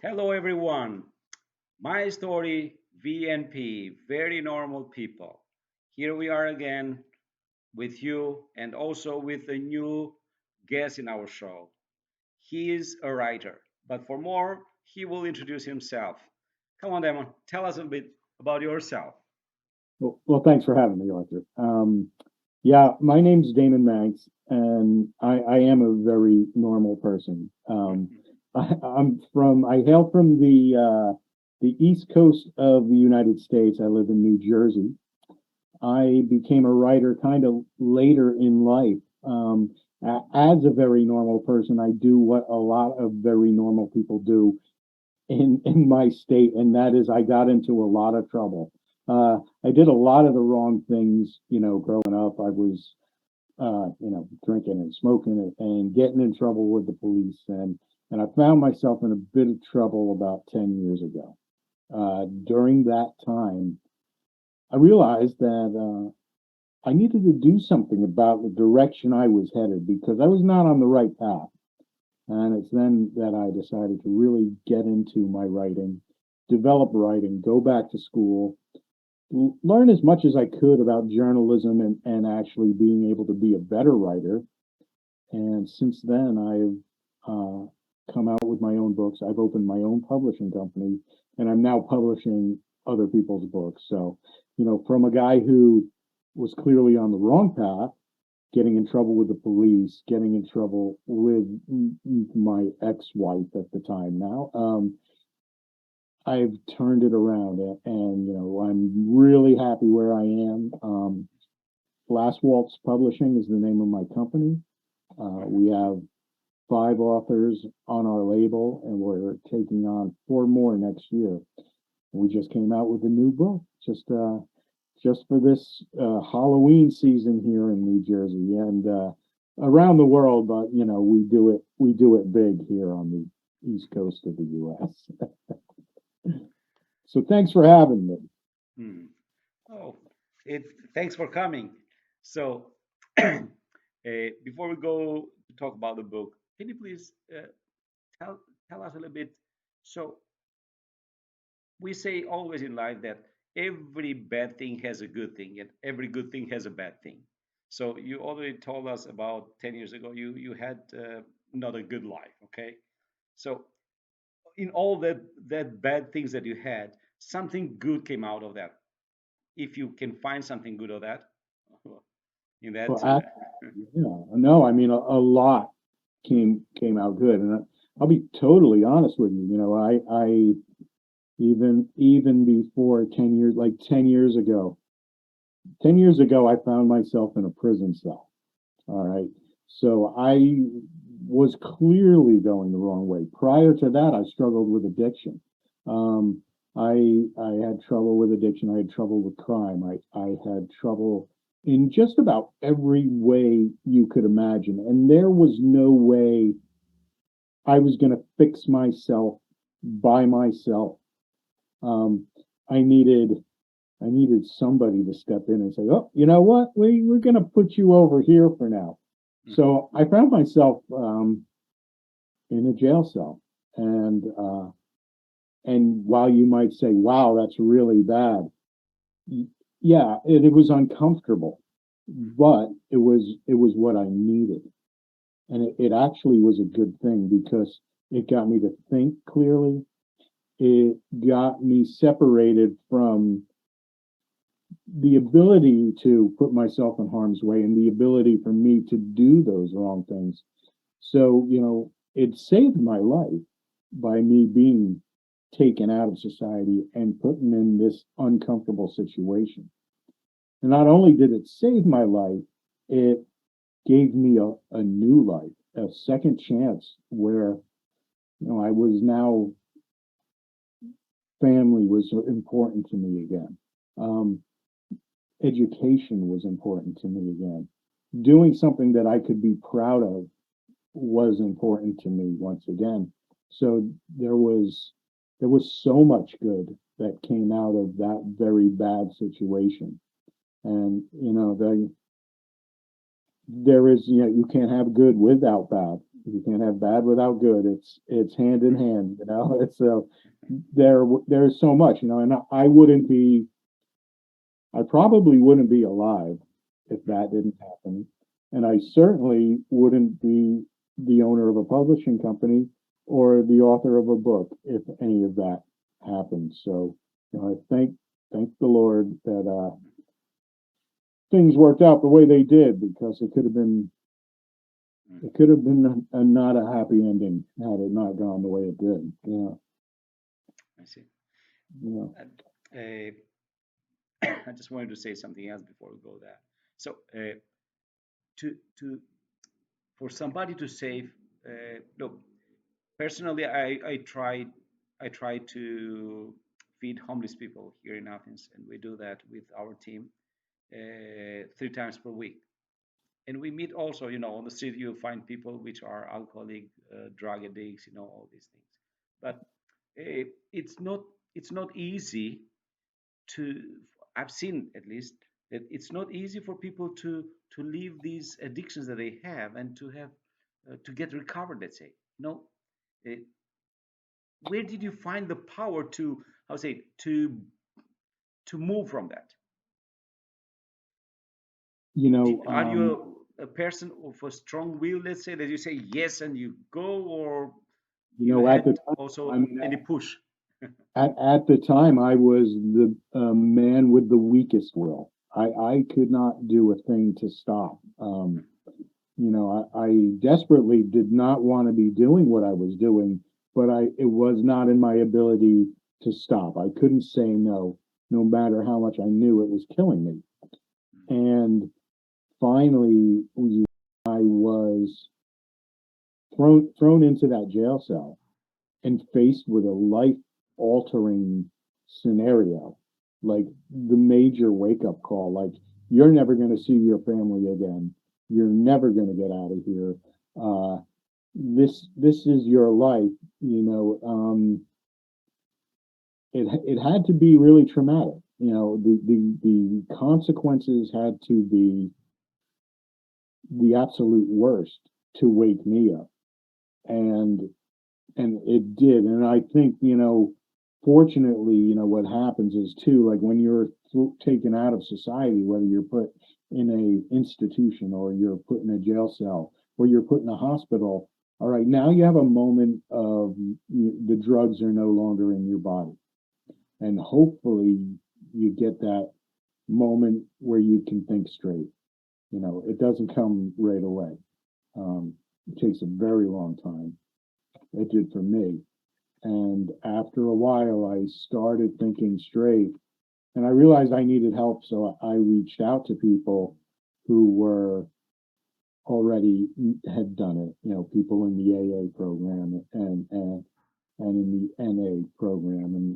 Hello, everyone. My story, VNP, very normal people. Here we are again with you and also with a new guest in our show. He is a writer, but for more, he will introduce himself. Come on, Damon, tell us a bit about yourself. Well, thanks for having me, Arthur. Yeah, my name's Damon Manx, and I am a very normal person. I hail from the East Coast of the United States. I live in New Jersey. I became a writer kind of later in life. As a very normal person, I do what a lot of very normal people do in my state, and that is I got into a lot of trouble. I did a lot of the wrong things, growing up. I was, drinking and smoking and getting in trouble with the police, and I found myself in a bit of trouble about 10 years ago. During that time, I realized that I needed to do something about the direction I was headed because I was not on the right path. And it's then that I decided to really get into my writing, develop writing, go back to school, learn as much as I could about journalism and actually being able to be a better writer. And since then, I've come out with my own books. I've opened my own publishing company, and I'm now publishing other people's books. So, from a guy who was clearly on the wrong path, getting in trouble with the police, getting in trouble with my ex-wife at the time now. I've turned it around and I'm really happy where I am. Last Waltz Publishing is the name of my company. We have 5 authors on our label, and we're taking on 4 more next year. We just came out with a new book, just for this Halloween season here in New Jersey and around the world. But we do it big here on the East Coast of the U.S. So thanks for having me. Hmm. Oh, thanks for coming. So, before we go to talk about the book, can you please tell tell us a little bit? So, we say always in life that every bad thing has a good thing and every good thing has a bad thing. So you already told us about 10 years ago you had not a good life, okay? So in all that bad things that you had, something good came out of that. If you can find something good of that, in that Well, no, I mean a lot came out good, and I'll be totally honest with you. I even before 10 years, like 10 years ago, I found myself in a prison cell. All right. So I was clearly going the wrong way. Prior to that, I struggled with addiction. Um, I had trouble with addiction. I had trouble with crime. I had trouble in just about every way you could imagine. And there was no way I was going to fix myself by myself. Um, I needed I needed somebody to step in and say, "Oh, you know what? We're going to put you over here for now." Mhm. So I found myself in a jail cell, and while you might say, "Wow, that's really bad," yeah, it was uncomfortable, but it was what I needed, and it actually was a good thing because it got me to think clearly. It got me separated from the ability to put myself in harm's way and the ability for me to do those wrong things. So, it saved my life by me being taken out of society and put in this uncomfortable situation. And not only did it save my life, it gave me a new life, a second chance where, I was now, family was important to me again. Um, Education was important to me again. Doing something that I could be proud of was important to me once again. So there was so much good that came out of that very bad situation. And there is, you can't have good without bad. You can't have bad without good. It's hand in hand, you know. It's there's so much, you know, and I wouldn't be, I probably wouldn't be alive if that didn't happen, and I certainly wouldn't be the owner of a publishing company or the author of a book if any of that happened. So, you know, I thank the Lord that things worked out the way they did, because it could have been not a happy ending had it not gone the way it did. Yeah, I see. yeah. And, I just wanted to say something else before we go there. So, to for somebody to save, look, personally, I try to feed homeless people here in Athens, and we do that with our team 3 times per week. And we meet also, you know, on the street you find people which are alcoholic, drug addicts, you know, all these things. But it's not easy to. I've seen at least that it's not easy for people to leave these addictions that they have and to have to get recovered. Let's say, no, uh, where did you find the power to how say to move from that? You know, Are you a person of a strong will, let's say, that you say yes and you go, or you at the had time, I also mean, any push? at the time, I was the man with the weakest will. I could not do a thing to stop. You know, I desperately did not want to be doing what I was doing, but it was not in my ability to stop. I couldn't say no, no matter how much I knew it was killing me. And finally, I was thrown into that jail cell and faced with a life altering scenario, like the major wake up call, like you're never going to see your family again. You're never going to get out of here. Uh, this is your life. You know, it had to be really traumatic. You know, the consequences had to be the absolute worst to wake me up, and it did. And I think, you know, fortunately, you know, what happens is too, like when you're taken out of society, whether you're put in a institution or you're put in a jail cell or you're put in a hospital, all right, now you have a moment of the drugs are no longer in your body, and hopefully you get that moment where you can think straight. You know, it doesn't come right away. It takes a very long time. It did for me. And after a while, I started thinking straight, and I realized I needed help. So I reached out to people who were already had done it. You know, people in the AA program and in the NA program, and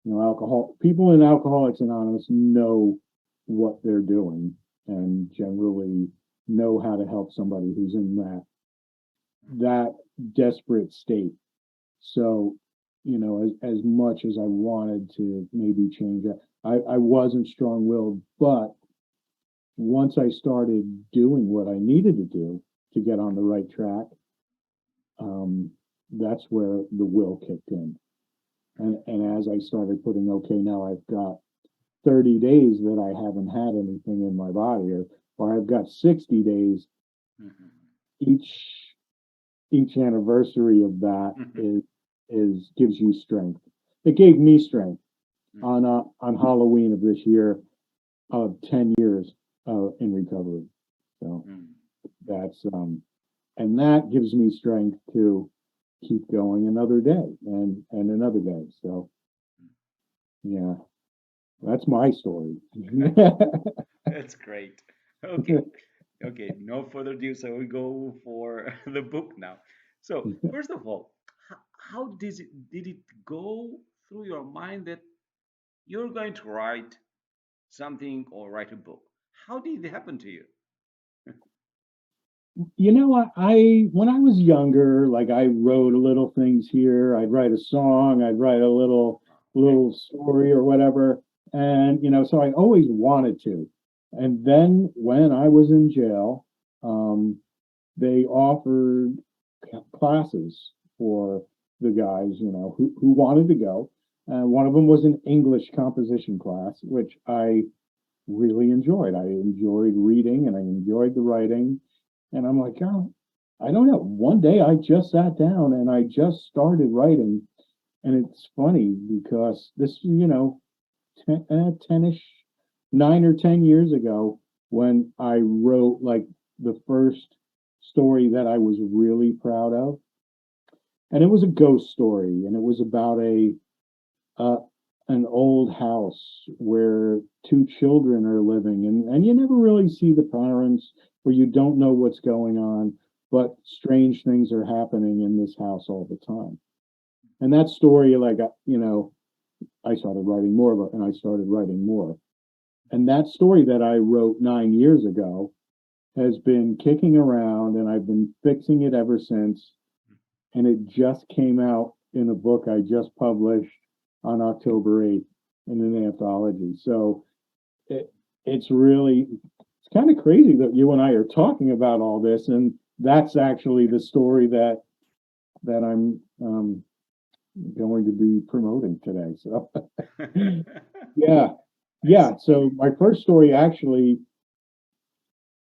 you know, alcohol people in Alcoholics Anonymous know what they're doing and generally know how to help somebody who's in that desperate state. So, you know, as much as I wanted to maybe change it, I wasn't strong willed. But once I started doing what I needed to do to get on the right track, um, that's where the will kicked in. And as I started putting, okay, now I've got 30 days that I haven't had anything in my body, or I've got 60 days, each anniversary of that is gives you strength. It gave me strength on Halloween of this year of 10 years in recovery. So that's and that gives me strength to keep going another day and another day. So yeah, that's my story. That's great. Okay, okay. No further ado. So we go for the book now. So first of all, how did it go through your mind that you're going to write something or write a book? How did it happen to you? You know, I when I was younger, like I wrote little things here. I'd write a song, I'd write a Okay. little story or whatever. And you know, so I always wanted to. And then when I was in jail, they offered. classes for the guys, who wanted to go. One of them was an English composition class, which I really enjoyed. I enjoyed reading and I enjoyed the writing. And I'm like, oh, I don't know. One day I just sat down and I just started writing. And it's funny because this, 10-ish, 9 or 10 years ago, when I wrote like the first story that I was really proud of. And it was a ghost story, and it was about uh, an old house where two children are living, and you never really see the parents, or you don't know what's going on, but strange things are happening in this house all the time. And that story, like, I started writing more of it, and I started writing more. And that story that I wrote 9 years ago has been kicking around, and I've been fixing it ever since. And it just came out in a book I just published on October 8th in an anthology. So it's really, it's kind of crazy that you and I are talking about all this, and that's actually the story that I'm going to be promoting today. So yeah, I yeah. see. So my first story actually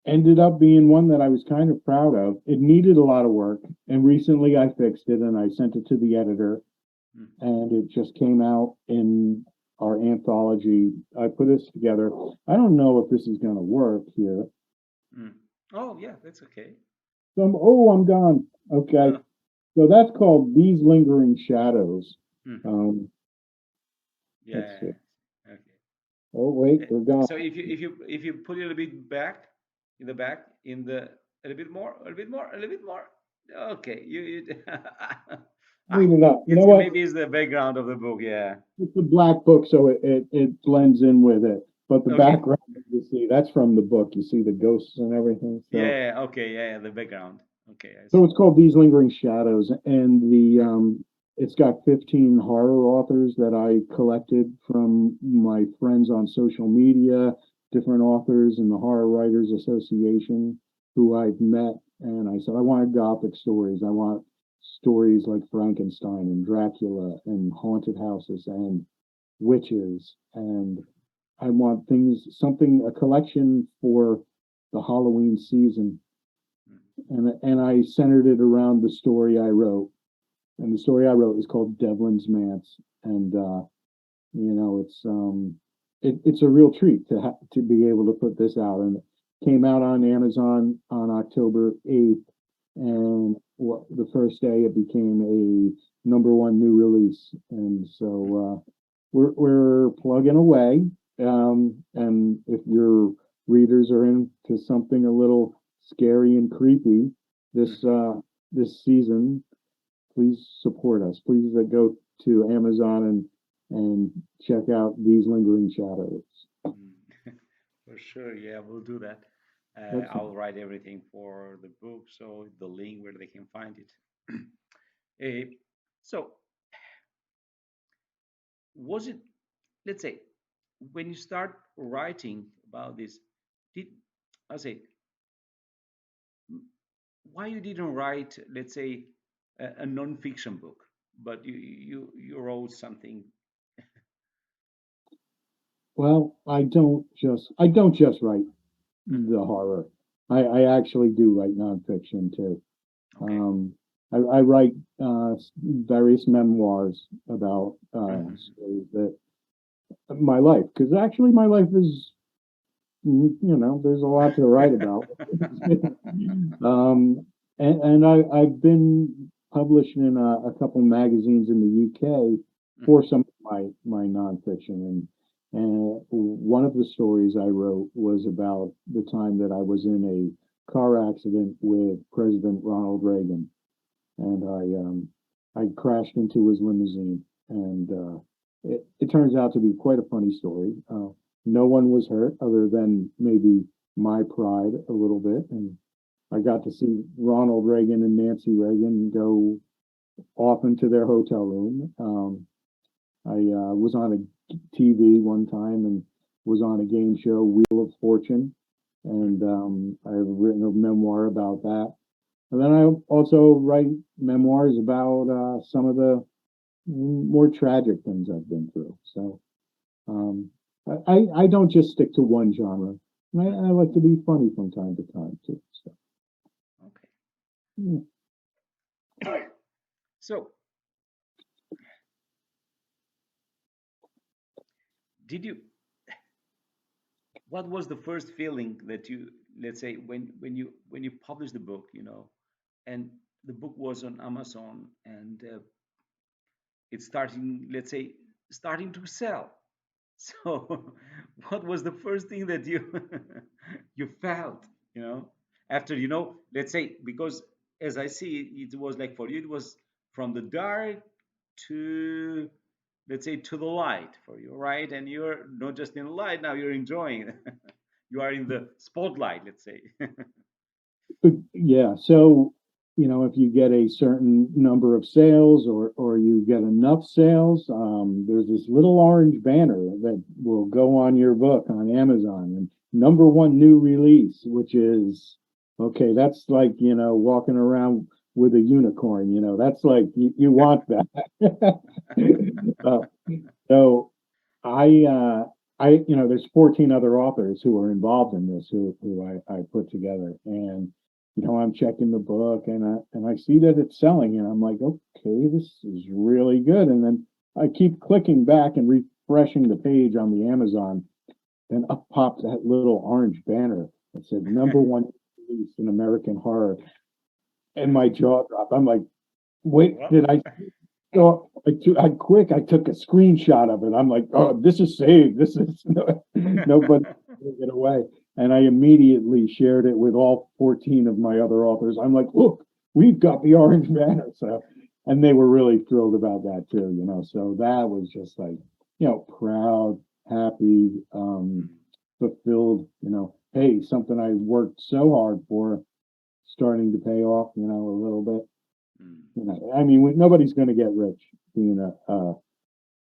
ended up being one that I was kind of proud of. It needed a lot of work, and recently I fixed it and I sent it to the editor, Mm, and it just came out in our anthology. I put this together. I don't know if this is going to work here. mm. Oh, yeah, that's okay. I'm gone. Okay, Uh, so that's called These Lingering Shadows. mhm. Um, let's Yeah. see. Okay. Oh wait, they're gone. So if you put it a bit back in the back in the a little bit more, a little bit more, a little bit more. Okay, you Maybe not. You know it's what? maybe it's the background of the book. Yeah. It's a black book, so it blends in with it. But the Okay. background, you see, that's from the book. You see the ghosts and everything. So, Yeah. Okay. Yeah. The background. Okay. I so see. it's called These Lingering Shadows, and it's got 15 horror authors that I collected from my friends on social media, different authors in the Horror Writers Association who I've met, and I said I want gothic stories. I want stories like Frankenstein and Dracula and haunted houses and witches, and I want a collection for the Halloween season, Mm, and I centered it around the story I wrote. And the story I wrote is called Devlin's Manse, and it's a real treat to be able to put this out, and it came out on Amazon on October 8th, mm. and the first day it became a number one new release, and Mm. so we're plugging away. And if your readers are into something a little scary and creepy this Mhm. uh, this season, please support us. Please go to Amazon and check out These Lingering Shadows. Mm. For sure, yeah, we'll do that. Excellent. I'll write everything for the book, so the link where they can find it. Eh, so, was it, let's say, when you start writing about this, did I say why you didn't write, let's say, a non-fiction book, but you wrote something? Well, I don't just write Mhm. the horror. I actually do write nonfiction too. Okay. Um, I write various memoirs about Hmm. stories that my life, because actually my life is, there's a lot to write about. um, I've been published in a couple magazines in the UK for Hmm. some of my nonfiction, and one of the stories I wrote was about the time that I was in a car accident with President Ronald Reagan, and I crashed into his limousine, and it turns out to be quite a funny story. No one was hurt other than maybe my pride a little bit, and I got to see Ronald Reagan and Nancy Reagan go off into their hotel room. I was on a TV one time and was on a game show, Wheel of Fortune, and I've written a memoir about that. And then I also write memoirs about some of the more tragic things I've been through. So um, I don't just stick to one genre. I like to be funny from time to time too. So Okay. yeah. So, did you? What was the first feeling that you, let's say, when you published the book, and the book was on Amazon, and it's starting, let's say, starting to sell. So, what was the first thing that you you felt, you know, after, let's say, because as I see it was like for you, it was from the dark to, let's say, to the light for you, right? And you're not just in the light now, you're enjoying it. You are in the spotlight, let's say. But yeah, so if you get a certain number of sales or you get enough sales, there's this little orange banner that will go on your book on Amazon and number one new release, which is okay. That's like walking around with a unicorn. That's like you want that. uh, so I there's 14 other authors who are involved in this who I put together, and I'm checking the book and I see that it's selling, and I'm like, okay, this is really good. And then I keep clicking back and refreshing the page on the Amazon, and up pops that little orange banner that said number one release in American horror, and my jaw dropped. I'm like, wait, Well, did I so I took a screenshot of it. I'm like, oh, this is saved. This is nobody took it away. And I immediately shared it with all 14 of my other authors. I'm like, look, we've got the orange banner. So, and they were really thrilled about that too. So that was just like, proud, happy, fulfilled, hey, something I worked so hard for starting to pay off, a little bit. mm, I mean, nobody's going to get rich being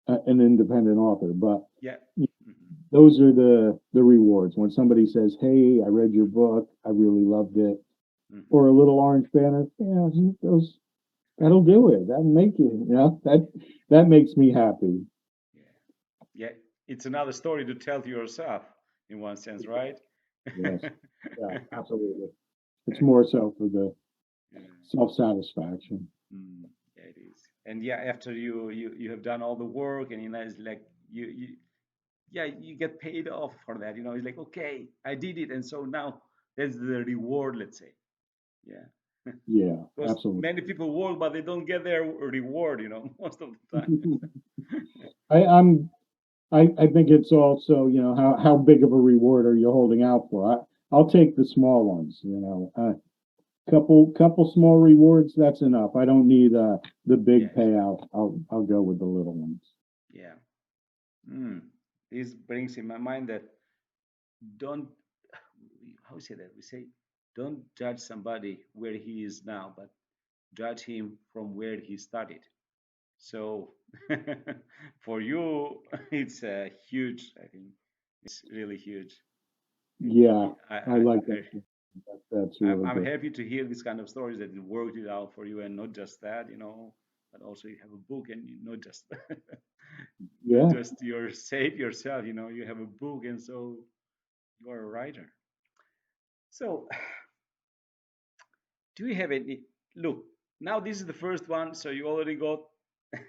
an independent author, but yeah. Mhm, those are the rewards. When somebody says, "Hey, I read your book, I really loved it," mhm. or a little orange banner, yeah, those that'll do it. That'll make that makes me happy. Yeah. Yeah. It's another story to tell to yourself in one sense, right? Yes, yeah, absolutely. It's more so for the Yeah. self satisfaction. Yeah, it is. And yeah, after you have done all the work, and it's like you yeah, you get paid off for that. It's like, okay, I did it, and so now that's the reward, let's say. Yeah. Yeah, Because absolutely. many people work, but they don't get their reward, most of the time. I, I'm I think it's also, how big of a reward are you holding out for? I'll take the small ones, couple small rewards, that's enough. I don't need the big Yes. payout. I'll go with the little ones. Yeah. Mm. This brings in my mind that don't, how we say that? We say, don't judge somebody where he is now, but judge him from where he started. So for you, it's huge. I think it's really huge. And Yeah, I like that. That's I'm really I'm good. happy to hear these kind of stories that it worked it out for you, and not just that, but also you have a book, and not just not Yeah, just your save yourself. You have a book, and so you are a writer. So, do you have any look? Now this is the first one, so you already got,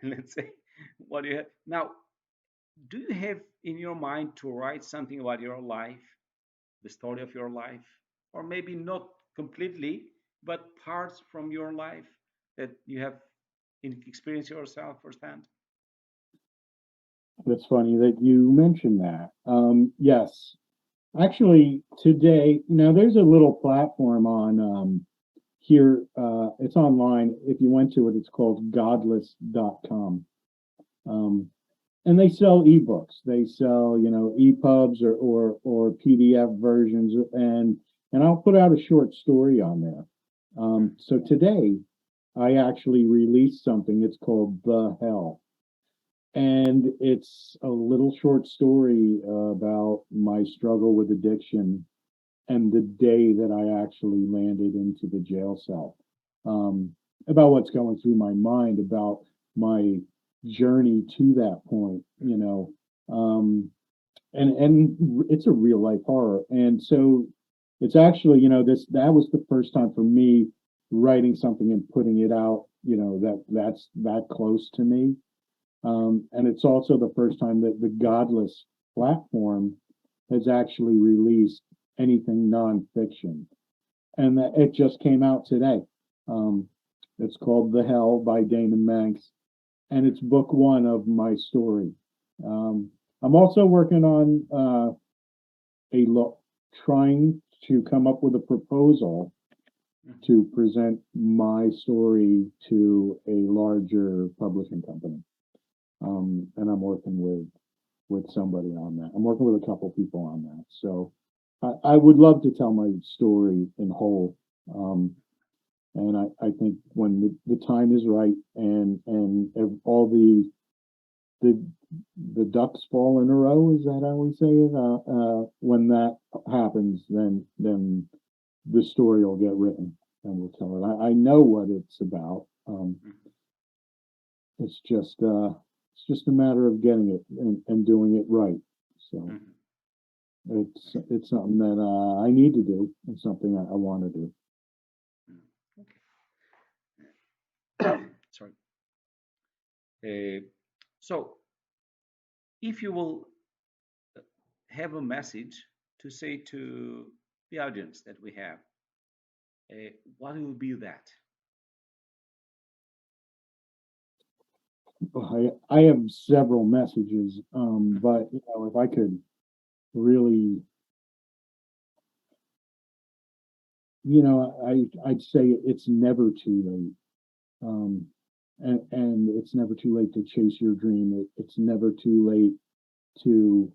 let's say, what you have now. Do you have in your mind to write something about your life, the story of your life, or maybe not completely, but parts from your life that you have experienced yourself firsthand? that's funny that you mentioned that. Yes, actually, today, now there's a little platform on here. It's online. If you went to it, it's called godless.com. Um, and they sell ebooks. They sell, EPUBs or PDF versions, and I'll put out a short story on there. Mm, So today, I actually released something. It's called The Hell, and it's a little short story about my struggle with addiction and the day that I actually landed into the jail cell. um, about what's going through my mind about my journey to that point, and it's a real life horror. And so it's actually, this that was the first time for me writing something and putting it out, that's that close to me. And it's also the first time that the Godless platform has actually released anything nonfiction. And that it just came out today. Um, it's called The Hell by Daemon Manx, and it's book one of my story. Um, I'm also working on a trying to come up with a proposal to present my story to a larger publishing company. And I'm working with somebody on that. I'm working with a couple people on that. So I would love to tell my story in whole. And I think when the time is right and all the the ducks fall in a row, is that how we say it? When that happens, then the story will get written and we'll tell it. I know what it's about. It's just a matter of getting it and doing it right. So it's something that I need to do. It's something I want to do. Okay. Sorry. So, if you will have a message to say to the audience that we have, what will be that? I have several messages, but if I could really, I'd say it's never too late. And it's never too late to chase your dream. It's never too late to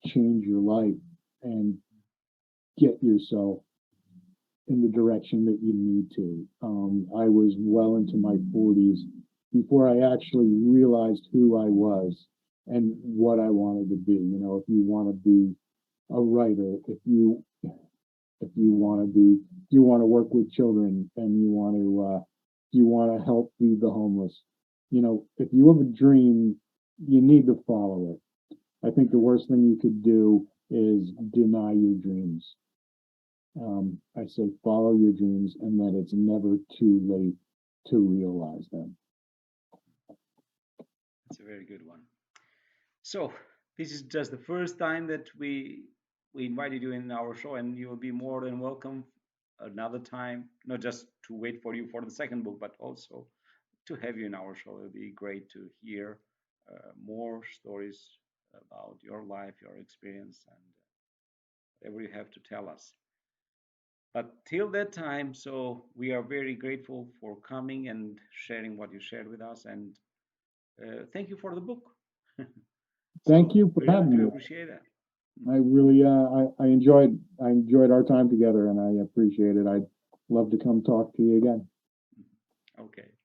change your life and get yourself in the direction that you need to. I was well into my 40s before I actually realized who I was and what I wanted to be. If you want to be a writer, if you want to work with children and you want to help feed the homeless, if you have a dream, you need to follow it. I think the worst thing you could do is deny your dreams. I say follow your dreams and that it's never too late to realize them. That's a very good one. So, this is just the first time that we invited you in our show, and you will be more than welcome another time. Not just to wait for you for the second book, but also to have you in our show. It'll be great to hear more stories about your life, your experience, and whatever you have to tell us. But till that time, so we are very grateful for coming and sharing what you shared with us, and thank you for the book. Thank So you for we really having do me. appreciate that. I really, I enjoyed our time together, and I appreciate it. I'd love to come talk to you again. Okay.